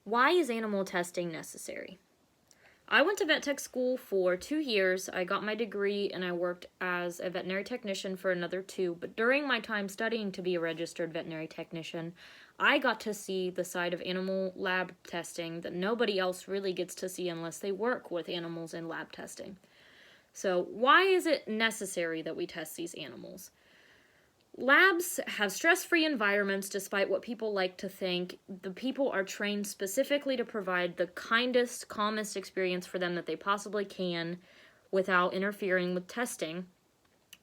Why is animal testing necessary? I went to vet tech school for 2 years. I got my degree and I worked as a veterinary technician for another 2. But during my time studying to be a registered veterinary technician, I got to see the side of animal lab testing that nobody else really gets to see unless they work with animals in lab testing. So, why is it necessary that we test these animals? Labs have stress-free environments despite what people like to think. The people are trained specifically to provide the kindest, calmest experience for them that they possibly can without interfering with testing.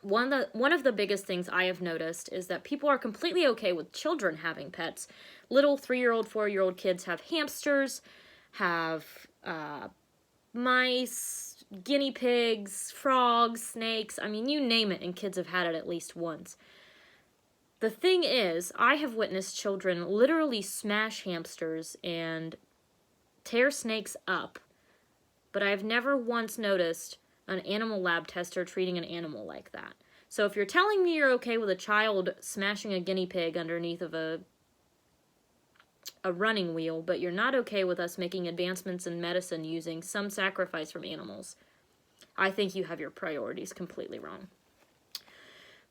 One of the biggest things I have noticed is that people are completely okay with children having pets. Little 3-year-old, 4-year-old kids have hamsters, have mice, guinea pigs, frogs, snakes. I mean, you name it, and kids have had it at least once. The thing is, I have witnessed children literally smash hamsters and tear snakes up, but I've never once noticed an animal lab tester treating an animal like that. So if you're telling me you're okay with a child smashing a guinea pig underneath of a running wheel, but you're not okay with us making advancements in medicine using some sacrifice from animals, I think you have your priorities completely wrong.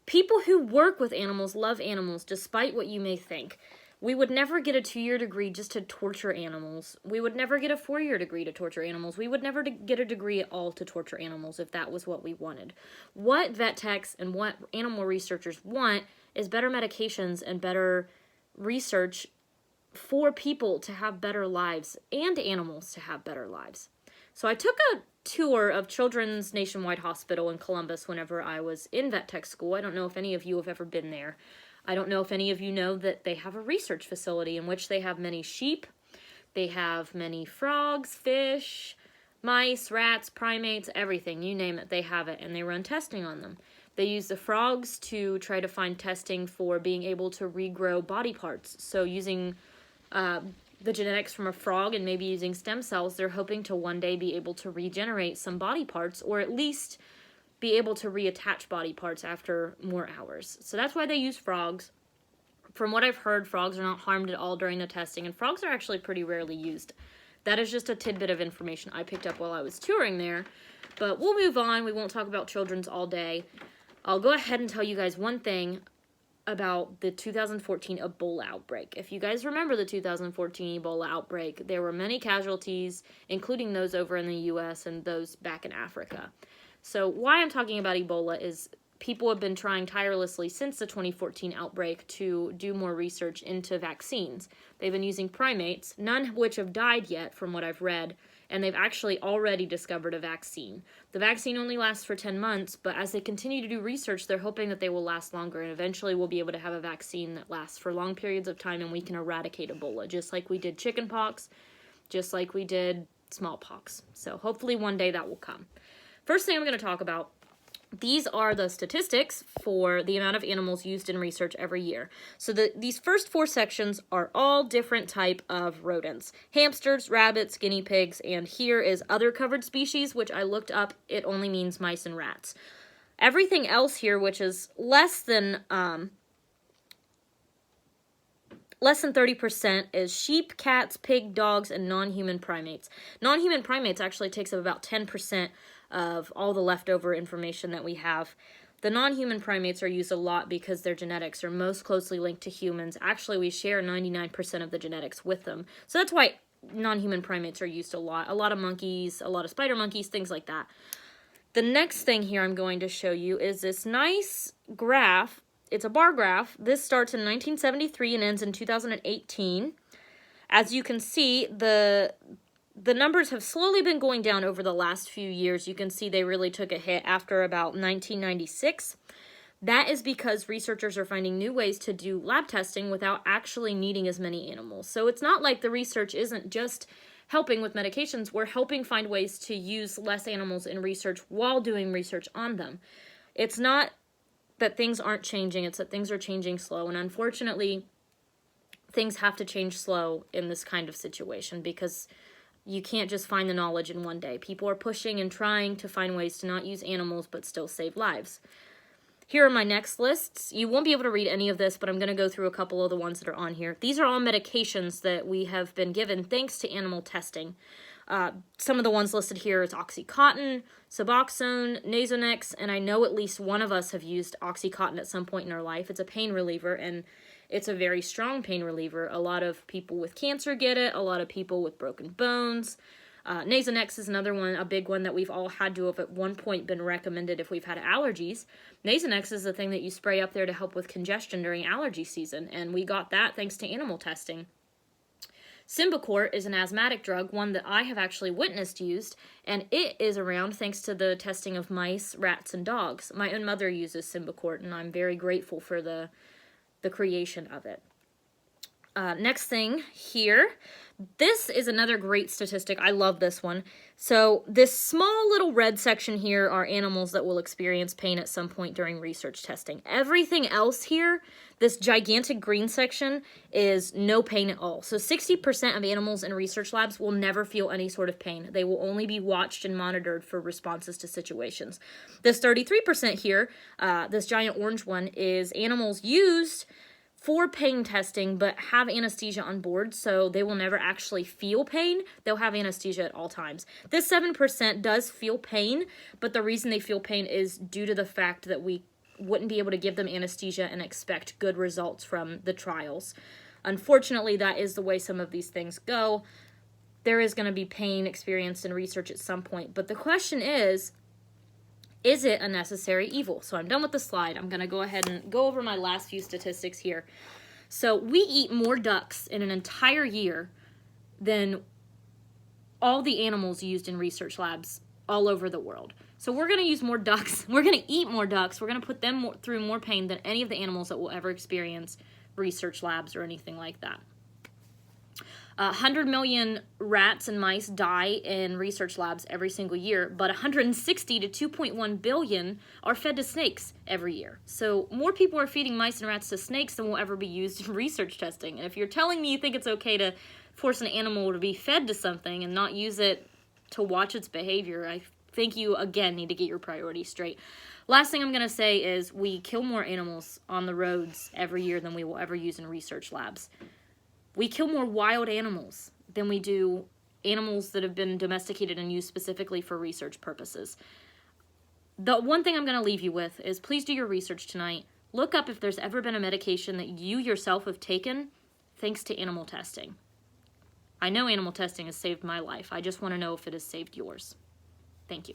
People who work with animals love animals despite what you may think. We would never get a 2-year degree just to torture animals. We would never get a 4-year degree to torture animals. We would never get a degree at all to torture animals if that was what we wanted. What vet techs and what animal researchers want is better medications and better research for people to have better lives and animals to have better lives. So I took a tour of Children's Nationwide Hospital in Columbus whenever I was in vet tech school. I don't know if any of you have ever been there. I don't know if any of you know that they have a research facility in which they have many sheep, they have many frogs, fish, mice, rats, primates, everything, you name it, they have it, and they run testing on them. They use the frogs to try to find testing for being able to regrow body parts. So using the genetics from a frog and maybe using stem cells, they're hoping to one day be able to regenerate some body parts, or at least be able to reattach body parts after more hours. So that's why they use frogs. From what I've heard, frogs are not harmed at all during the testing, and frogs are actually pretty rarely used. That is just a tidbit of information I picked up while I was touring there. But we'll move on. We won't talk about children's all day. I'll go ahead and tell you guys one thing about the 2014 Ebola outbreak. If you guys remember the 2014 Ebola outbreak, there were many casualties, including those over in the US and those back in Africa. So why I'm talking about Ebola is people have been trying tirelessly since the 2014 outbreak to do more research into vaccines. They've been using primates, none of which have died yet from what I've read, and they've actually already discovered a vaccine. The vaccine only lasts for 10 months, but as they continue to do research, they're hoping that they will last longer, and eventually we'll be able to have a vaccine that lasts for long periods of time, and we can eradicate Ebola, just like we did chickenpox, just like we did smallpox. So hopefully one day that will come. First thing I'm going to talk about, these are the statistics for the amount of animals used in research every year. So these first 4 sections are all different type of rodents. Hamsters, rabbits, guinea pigs, and here is other covered species, which I looked up. It only means mice and rats. Everything else here, which is less than 30%, is sheep, cats, pig, dogs, and non-human primates. Non-human primates actually takes up about 10% of all the leftover information that we have. The non-human primates are used a lot because their genetics are most closely linked to humans. Actually, we share 99% of the genetics with them. So that's why non-human primates are used a lot. A lot of monkeys, a lot of spider monkeys, things like that. The next thing here I'm going to show you is this nice graph. It's a bar graph. This starts in 1973 and ends in 2018. As you can see, the numbers have slowly been going down over the last few years. You can see they really took a hit after about 1996. That is because researchers are finding new ways to do lab testing without actually needing as many animals. So it's not like the research isn't just helping with medications. We're helping find ways to use less animals in research while doing research on them. It's not that things aren't changing, it's that things are changing slow. And unfortunately, things have to change slow in this kind of situation because you can't just find the knowledge in one day. People are pushing and trying to find ways to not use animals but still save lives. Here are my next lists. You won't be able to read any of this, but I'm going to go through a couple of the ones that are on here. These are all medications that we have been given thanks to animal testing. Some of the ones listed here is OxyContin, Suboxone, Nasonex, and I know at least one of us have used OxyContin at some point in our life. It's a pain reliever, and it's a very strong pain reliever. A lot of people with cancer get it, a lot of people with broken bones. Nasonex is another one, a big one that we've all had to have at one point been recommended if we've had allergies. Nasonex is the thing that you spray up there to help with congestion during allergy season, and we got that thanks to animal testing. Symbicort is an asthmatic drug, one that I have actually witnessed used, and it is around thanks to the testing of mice, rats, and dogs. My own mother uses Symbicort, and I'm very grateful for the creation of it. Next thing here, this is another great statistic. I love this one. So this small little red section here are animals that will experience pain at some point during research testing. Everything else here, this gigantic green section, is no pain at all. So 60% of animals in research labs will never feel any sort of pain. They will only be watched and monitored for responses to situations. This 33% here, this giant orange one, is animals used for pain testing, but have anesthesia on board, so they will never actually feel pain. They'll have anesthesia at all times. This 7% does feel pain, but the reason they feel pain is due to the fact that we wouldn't be able to give them anesthesia and expect good results from the trials. Unfortunately, that is the way some of these things go. There is going to be pain experienced in research at some point, but the question is it a necessary evil? So I'm done with the slide. I'm going to go ahead and go over my last few statistics here. So we eat more ducks in an entire year than all the animals used in research labs all over the world. So we're going to use more ducks. We're going to eat more ducks. We're going to put them through more pain than any of the animals that will ever experience research labs or anything like that. 100 million rats and mice die in research labs every single year, but 160 to 2.1 billion are fed to snakes every year. So more people are feeding mice and rats to snakes than will ever be used in research testing. And if you're telling me you think it's okay to force an animal to be fed to something and not use it to watch its behavior, I think you, again, need to get your priorities straight. Last thing I'm going to say is we kill more animals on the roads every year than we will ever use in research labs. We kill more wild animals than we do animals that have been domesticated and used specifically for research purposes. The one thing I'm going to leave you with is please do your research tonight. Look up if there's ever been a medication that you yourself have taken thanks to animal testing. I know animal testing has saved my life. I just want to know if it has saved yours. Thank you.